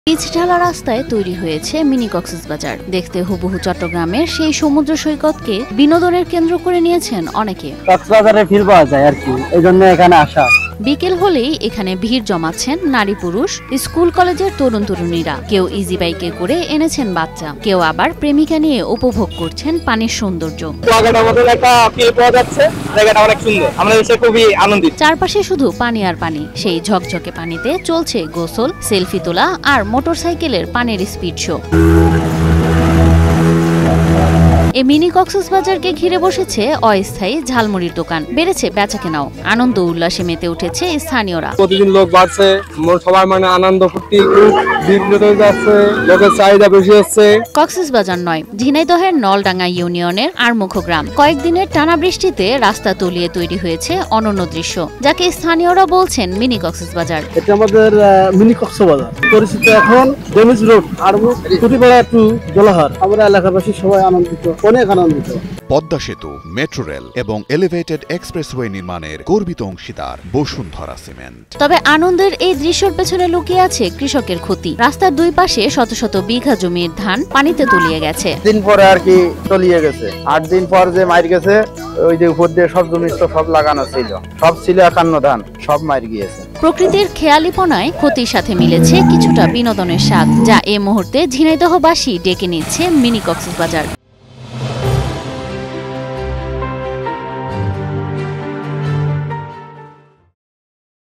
Pitch ঢালা রাস্তায় তৈরি হয়েছে মিনি কক্সবাজার। দেখতে হুবহু চট্টগ্রামের সেই সমুদ্র সৈকতকে বিনোদনের কেন্দ্র করে নিয়েছেন অনেকে। কক্সবাজারে ফিল পাওয়া যায় আর কি, এই জন্য এখানে আসা। বিকেল হলেই এখানে ভিড় জমাচ্ছেন নারী পুরুষ, স্কুল কলেজের তরুণ তরুণীরা। কেউ ইজি বাইকে করে এনেছেন বাচ্চা, কেউ আবার প্রেমিকা নিয়ে উপভোগ করছেন পানির সৌন্দর্য। খুবই আনন্দিত। চারপাশে শুধু পানি আর পানি। সেই ঝকঝকে পানিতে চলছে গোসল, সেলফি তোলা আর মোটরসাইকেলের পানির স্পিড শো। এই মিনি কক্সবাজারকে ঘিরে বসেছে অস্থায়ী ঝালমুড়ির দোকান, বেড়েছে বেচাকেনাও। আনন্দ উল্লাসে মেতে উঠেছে স্থানীয়রা। প্রতিদিন লোক বাড়ছে, সবাই আনন্দ ফুর্তি, যাচ্ছে, লোকের চাহিদা বেশি হচ্ছে। কক্সবাজার নয়, ঝিনাইদহের নলডাঙ্গা ইউনিয়নের আরমুখ গ্রাম। কয়েকদিনের টানা বৃষ্টিতে রাস্তা তলিয়ে তৈরি হয়েছে অনন্য দৃশ্য, যাকে স্থানীয়রা বলছেন মিনি কক্সবাজার। এটা আমাদের মিনি কক্সবাজার পরিচিত এখন ডেমিজ রোড আরমুখ কুটিপাড়া টু জলাহার। আমরা এলাকাবাসী সবাই আনন্দিত, অনেক আনন্দিত। পদ্মা সেতু, মেট্রো রেল এবং এলিভেটেড এক্সপ্রেসওয়ে নির্মাণের গর্বিত অংশীদার বসুন্ধরা সিমেন্ট। তবে আনন্দের এই দৃশ্যের পেছনে লুকিয়ে আছে কৃষকের ক্ষতি। রাস্তার দুই পাশে শত শত বিঘা জমির ধান পানিতে তলিয়ে গেছে। দিন পরে আর কি তলিয়ে গেছে। 8 দিন পর যে মার গেছে, ওই যে উপর দিয়ে সব জমি সব লাগানো ছিল, সব ছিল 51 ধান, সব মার গিয়েছে। প্রকৃতির খেয়ালিপনায় ক্ষতির সাথে মিলেছে কিছুটা বিনোদনের স্বাদ, যা এ মুহূর্তে ঝিনাইদহবাসী ডেকে নিচ্ছে মিনি কক্সবাজার।